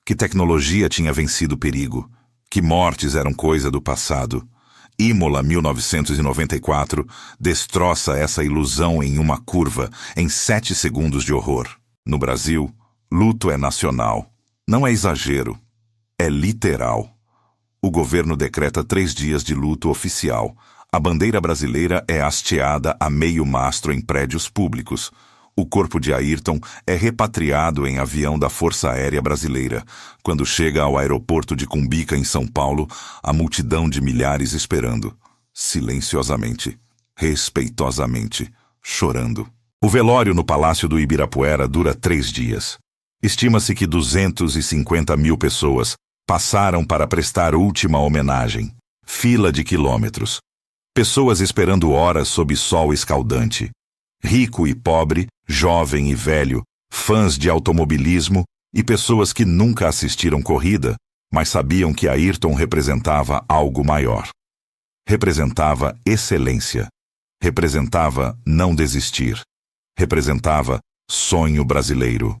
Speaker 1: que tecnologia tinha vencido o perigo, que mortes eram coisa do passado. Imola 1994 destroça essa ilusão em uma curva, em 7 segundos de horror. No Brasil, luto é nacional. Não é exagero. É literal. O governo decreta 3 dias de luto oficial. A bandeira brasileira é hasteada a meio mastro em prédios públicos. O corpo de Ayrton é repatriado em avião da Força Aérea Brasileira. Quando chega ao aeroporto de Cumbica, em São Paulo, a multidão de milhares esperando. Silenciosamente, respeitosamente, chorando. O velório no Palácio do Ibirapuera dura 3 dias. Estima-se que 250 mil pessoas passaram para prestar última homenagem. Fila de quilômetros. Pessoas esperando horas sob sol escaldante. Rico e pobre, jovem e velho, fãs de automobilismo e pessoas que nunca assistiram corrida, mas sabiam que Ayrton representava algo maior. Representava excelência. Representava não desistir. Representava sonho brasileiro.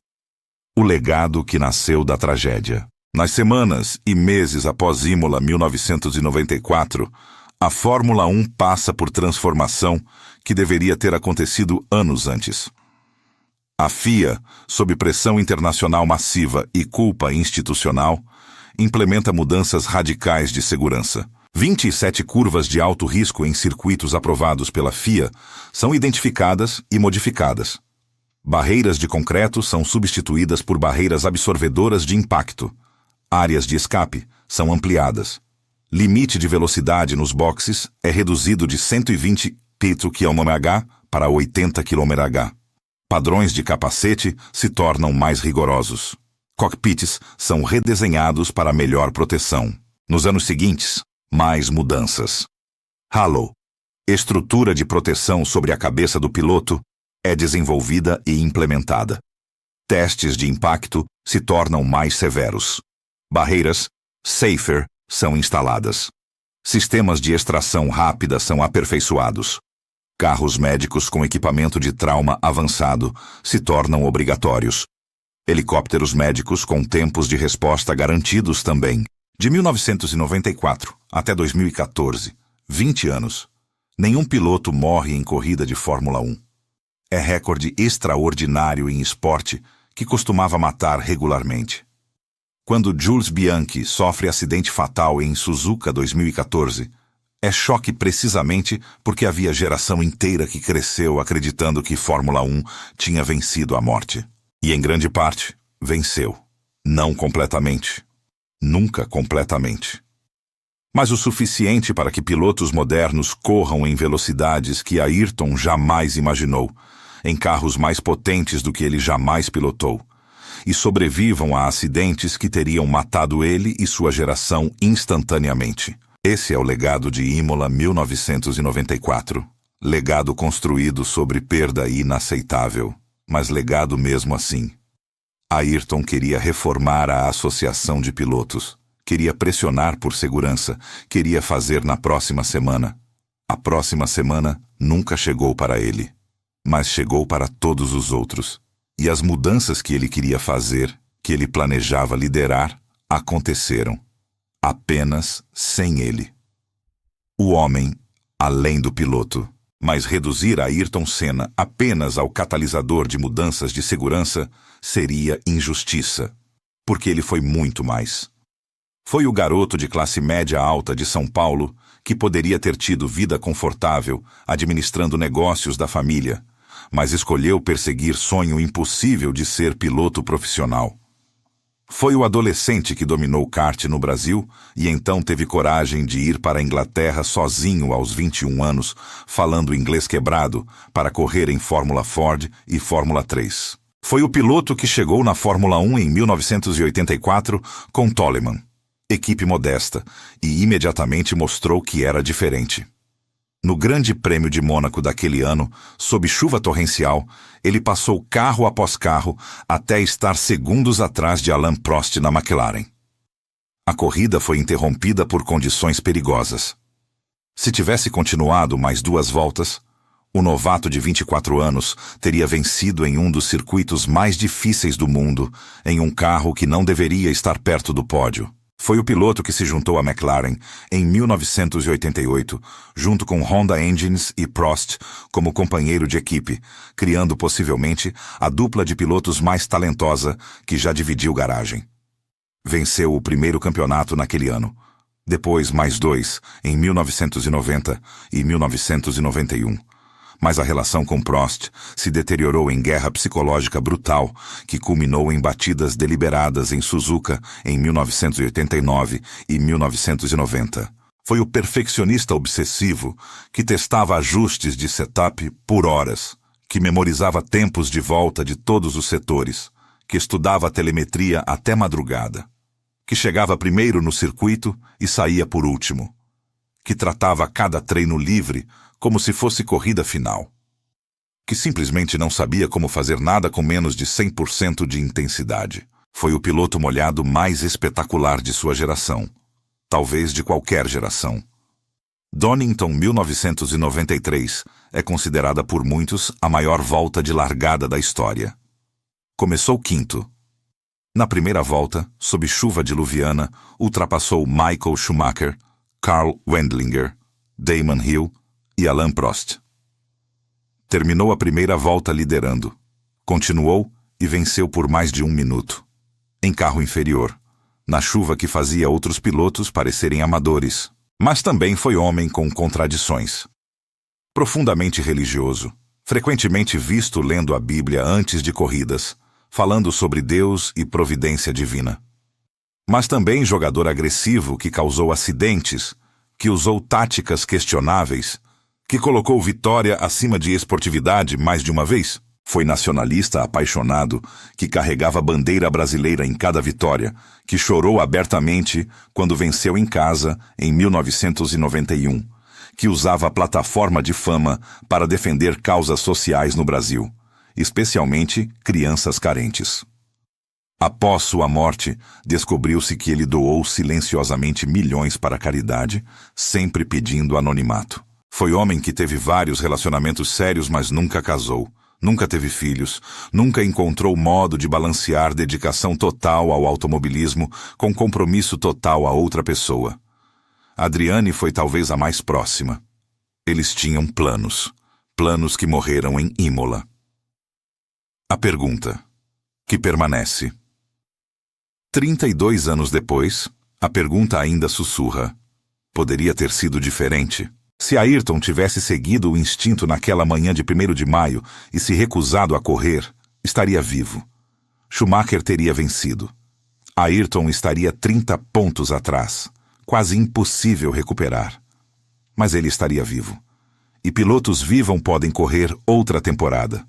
Speaker 1: O legado que nasceu da tragédia. Nas semanas e meses após Imola 1994, a Fórmula 1 passa por transformação que deveria ter acontecido anos antes. A FIA, sob pressão internacional massiva e culpa institucional, implementa mudanças radicais de segurança. 27 curvas de alto risco em circuitos aprovados pela FIA são identificadas e modificadas. Barreiras de concreto são substituídas por barreiras absorvedoras de impacto. Áreas de escape são ampliadas. Limite de velocidade nos boxes é reduzido de 120 km/h para 80 km/h. Padrões de capacete se tornam mais rigorosos. Cockpits são redesenhados para melhor proteção. Nos anos seguintes, mais mudanças. Halo, estrutura de proteção sobre a cabeça do piloto, é desenvolvida e implementada. Testes de impacto se tornam mais severos. Barreiras, safer, são instaladas. Sistemas de extração rápida são aperfeiçoados. Carros médicos com equipamento de trauma avançado se tornam obrigatórios. Helicópteros médicos com tempos de resposta garantidos também. De 1994 até 2014, 20 anos, nenhum piloto morre em corrida de Fórmula 1. É recorde extraordinário em esporte que costumava matar regularmente. Quando Jules Bianchi sofre acidente fatal em Suzuka 2014, é choque precisamente porque havia geração inteira que cresceu acreditando que Fórmula 1 tinha vencido a morte. E em grande parte, venceu. Não completamente. Nunca completamente. Mas o suficiente para que pilotos modernos corram em velocidades que Ayrton jamais imaginou, em carros mais potentes do que ele jamais pilotou, e sobrevivam a acidentes que teriam matado ele e sua geração instantaneamente. Esse é o legado de Imola 1994. Legado construído sobre perda inaceitável, mas legado mesmo assim. Ayrton queria reformar a associação de pilotos. Queria pressionar por segurança. Queria fazer na próxima semana. A próxima semana nunca chegou para ele, mas chegou para todos os outros. E as mudanças que ele queria fazer, que ele planejava liderar, aconteceram. Apenas sem ele. O homem, além do piloto. Mas reduzir Ayrton Senna apenas ao catalisador de mudanças de segurança seria injustiça, porque ele foi muito mais. Foi o garoto de classe média alta de São Paulo que poderia ter tido vida confortável administrando negócios da família, mas escolheu perseguir sonho impossível de ser piloto profissional. Foi o adolescente que dominou o kart no Brasil e então teve coragem de ir para a Inglaterra sozinho aos 21 anos, falando inglês quebrado, para correr em Fórmula Ford e Fórmula 3. Foi o piloto que chegou na Fórmula 1 em 1984 com Toleman, equipe modesta, e imediatamente mostrou que era diferente. No Grande Prêmio de Mônaco daquele ano, sob chuva torrencial, ele passou carro após carro até estar segundos atrás de Alain Prost na McLaren. A corrida foi interrompida por condições perigosas. Se tivesse continuado mais 2 voltas, o novato de 24 anos teria vencido em um dos circuitos mais difíceis do mundo, em um carro que não deveria estar perto do pódio. Foi o piloto que se juntou à McLaren em 1988, junto com Honda Engines e Prost como companheiro de equipe, criando possivelmente a dupla de pilotos mais talentosa que já dividiu garagem. Venceu o primeiro campeonato naquele ano, depois mais 2 em 1990 e 1991. Mas a relação com Prost se deteriorou em guerra psicológica brutal que culminou em batidas deliberadas em Suzuka em 1989 e 1990. Foi o perfeccionista obsessivo que testava ajustes de setup por horas, que memorizava tempos de volta de todos os setores, que estudava a telemetria até madrugada, que chegava primeiro no circuito e saía por último, que tratava cada treino livre como se fosse corrida final, que simplesmente não sabia como fazer nada com menos de 100% de intensidade. Foi o piloto molhado mais espetacular de sua geração, talvez de qualquer geração. Donington 1993 é considerada por muitos a maior volta de largada da história. Começou quinto. Na primeira volta, sob chuva diluviana, ultrapassou Michael Schumacher, Karl Wendlinger, Damon Hill e Alain Prost. Terminou a primeira volta liderando. Continuou e venceu por mais de 1 minuto. Em carro inferior, na chuva que fazia outros pilotos parecerem amadores. Mas também foi homem com contradições. Profundamente religioso, frequentemente visto lendo a Bíblia antes de corridas, falando sobre Deus e providência divina. Mas também jogador agressivo que causou acidentes, que usou táticas questionáveis, que colocou vitória acima de esportividade mais de uma vez. Foi nacionalista apaixonado, que carregava a bandeira brasileira em cada vitória, que chorou abertamente quando venceu em casa em 1991, que usava a plataforma de fama para defender causas sociais no Brasil, especialmente crianças carentes. Após sua morte, descobriu-se que ele doou silenciosamente milhões para a caridade, sempre pedindo anonimato. Foi homem que teve vários relacionamentos sérios, mas nunca casou. Nunca teve filhos, nunca encontrou modo de balancear dedicação total ao automobilismo com compromisso total a outra pessoa. Adriane foi talvez a mais próxima. Eles tinham planos que morreram em Imola. A pergunta, que permanece. 32 anos depois, a pergunta ainda sussurra. Poderia ter sido diferente? Se Ayrton tivesse seguido o instinto naquela manhã de 1º de maio e se recusado a correr, estaria vivo. Schumacher teria vencido. Ayrton estaria 30 pontos atrás. Quase impossível recuperar. Mas ele estaria vivo. E pilotos vivos podem correr outra temporada.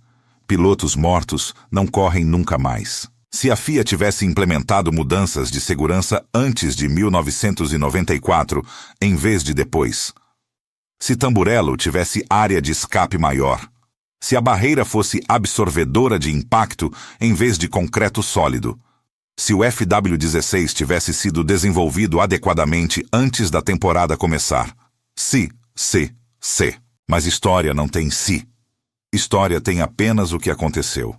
Speaker 1: Pilotos mortos não correm nunca mais. Se a FIA tivesse implementado mudanças de segurança antes de 1994, em vez de depois. Se Tamburello tivesse área de escape maior. Se a barreira fosse absorvedora de impacto em vez de concreto sólido. Se o FW16 tivesse sido desenvolvido adequadamente antes da temporada começar. Se. Mas história não tem se. História tem apenas o que aconteceu.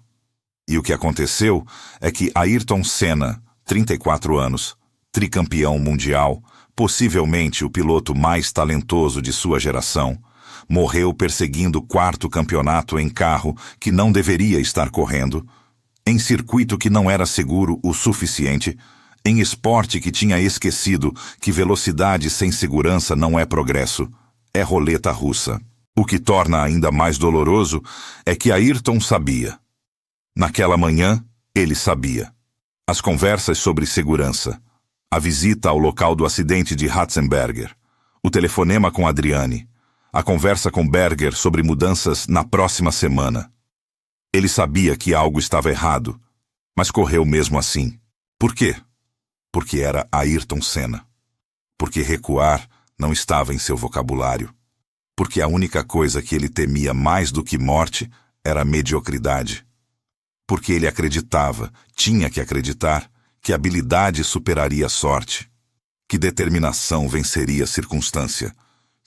Speaker 1: E o que aconteceu é que Ayrton Senna, 34 anos, tricampeão mundial, possivelmente o piloto mais talentoso de sua geração, morreu perseguindo o 4º campeonato em carro que não deveria estar correndo, em circuito que não era seguro o suficiente, em esporte que tinha esquecido que velocidade sem segurança não é progresso, é roleta russa. O que torna ainda mais doloroso é que Ayrton sabia. Naquela manhã, ele sabia. As conversas sobre segurança, a visita ao local do acidente de Ratzenberger, o telefonema com Adriane, a conversa com Berger sobre mudanças na próxima semana. Ele sabia que algo estava errado, mas correu mesmo assim. Por quê? Porque era Ayrton Senna. Porque recuar não estava em seu vocabulário. Porque a única coisa que ele temia mais do que morte era a mediocridade. Porque ele acreditava, tinha que acreditar, que habilidade superaria a sorte, que determinação venceria a circunstância,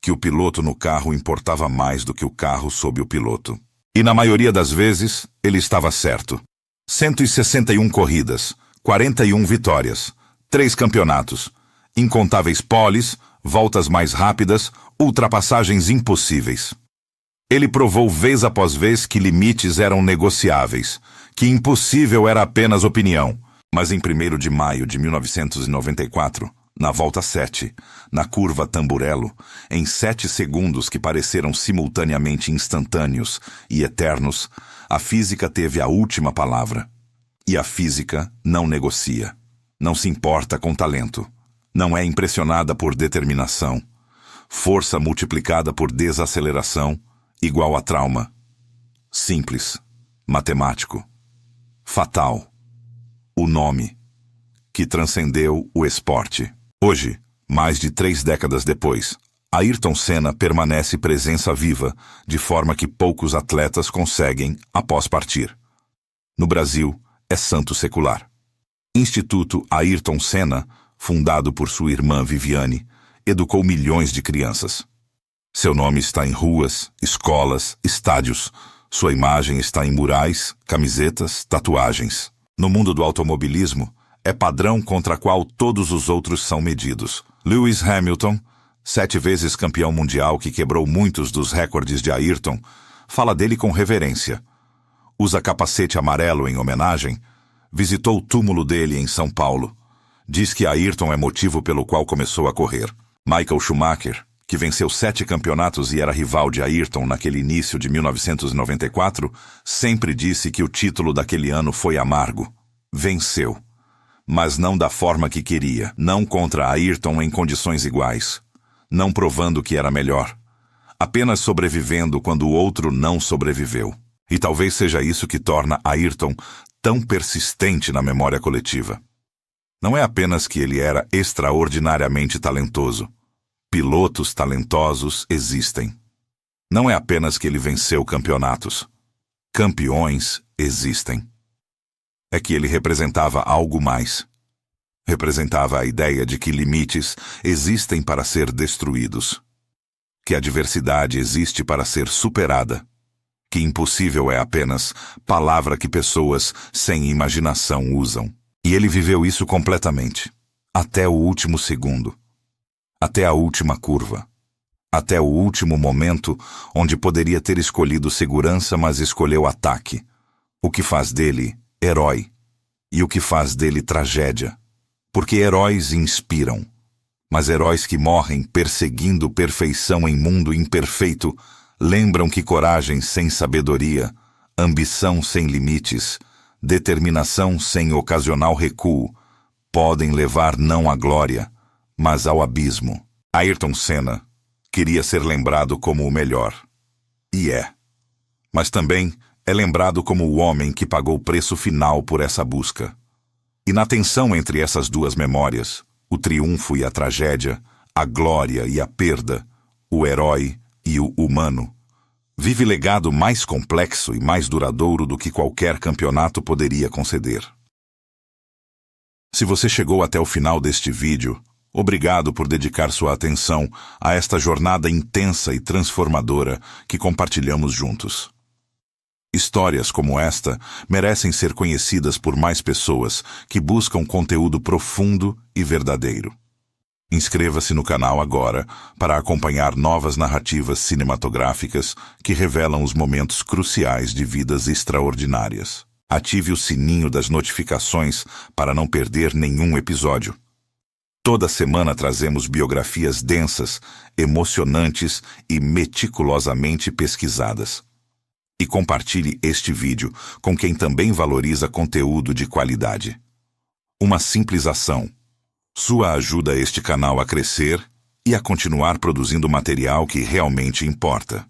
Speaker 1: que o piloto no carro importava mais do que o carro sob o piloto. E na maioria das vezes, ele estava certo. 161 corridas, 41 vitórias, 3 campeonatos, incontáveis poles, voltas mais rápidas, ultrapassagens impossíveis. Ele provou vez após vez que limites eram negociáveis, que impossível era apenas opinião. Mas em 1º de maio de 1994, na volta 7, na curva Tamburello, em 7 segundos que pareceram simultaneamente instantâneos e eternos, a física teve a última palavra. E a física não negocia. Não se importa com talento. Não é impressionada por determinação. Força multiplicada por desaceleração, igual a trauma. Simples. Matemático. Fatal. O nome, que transcendeu o esporte. Hoje, mais de 3 décadas depois, Ayrton Senna permanece presença viva, de forma que poucos atletas conseguem após partir. No Brasil, é santo secular. Instituto Ayrton Senna, fundado por sua irmã Viviane, educou milhões de crianças. Seu nome está em ruas, escolas, estádios. Sua imagem está em murais, camisetas, tatuagens. No mundo do automobilismo, é padrão contra qual todos os outros são medidos. Lewis Hamilton, 7 vezes campeão mundial que quebrou muitos dos recordes de Ayrton, fala dele com reverência. Usa capacete amarelo em homenagem. Visitou o túmulo dele em São Paulo. Diz que Ayrton é motivo pelo qual começou a correr. Michael Schumacher, que venceu 7 campeonatos e era rival de Ayrton naquele início de 1994, sempre disse que o título daquele ano foi amargo. Venceu, mas não da forma que queria, não contra Ayrton em condições iguais, não provando que era melhor, apenas sobrevivendo quando o outro não sobreviveu. E talvez seja isso que torna Ayrton tão persistente na memória coletiva. Não é apenas que ele era extraordinariamente talentoso. Pilotos talentosos existem. Não é apenas que ele venceu campeonatos. Campeões existem. É que ele representava algo mais. Representava a ideia de que limites existem para ser destruídos. Que a diversidade existe para ser superada. Que impossível é apenas palavra que pessoas sem imaginação usam. E ele viveu isso completamente. Até o último segundo. Até a última curva. Até o último momento onde poderia ter escolhido segurança, mas escolheu ataque. O que faz dele herói. E o que faz dele tragédia. Porque heróis inspiram. Mas heróis que morrem perseguindo perfeição em mundo imperfeito lembram que coragem sem sabedoria, ambição sem limites, determinação sem ocasional recuo, podem levar não à glória, mas ao abismo. Ayrton Senna queria ser lembrado como o melhor. E é. Mas também é lembrado como o homem que pagou o preço final por essa busca. E na tensão entre essas duas memórias, o triunfo e a tragédia, a glória e a perda, o herói e o humano, vive legado mais complexo e mais duradouro do que qualquer campeonato poderia conceder. Se você chegou até o final deste vídeo, obrigado por dedicar sua atenção a esta jornada intensa e transformadora que compartilhamos juntos. Histórias como esta merecem ser conhecidas por mais pessoas que buscam conteúdo profundo e verdadeiro. Inscreva-se no canal agora para acompanhar novas narrativas cinematográficas que revelam os momentos cruciais de vidas extraordinárias. Ative o sininho das notificações para não perder nenhum episódio. Toda semana trazemos biografias densas, emocionantes e meticulosamente pesquisadas. E compartilhe este vídeo com quem também valoriza conteúdo de qualidade. Uma simples ação. Sua ajuda este canal a crescer e a continuar produzindo material que realmente importa.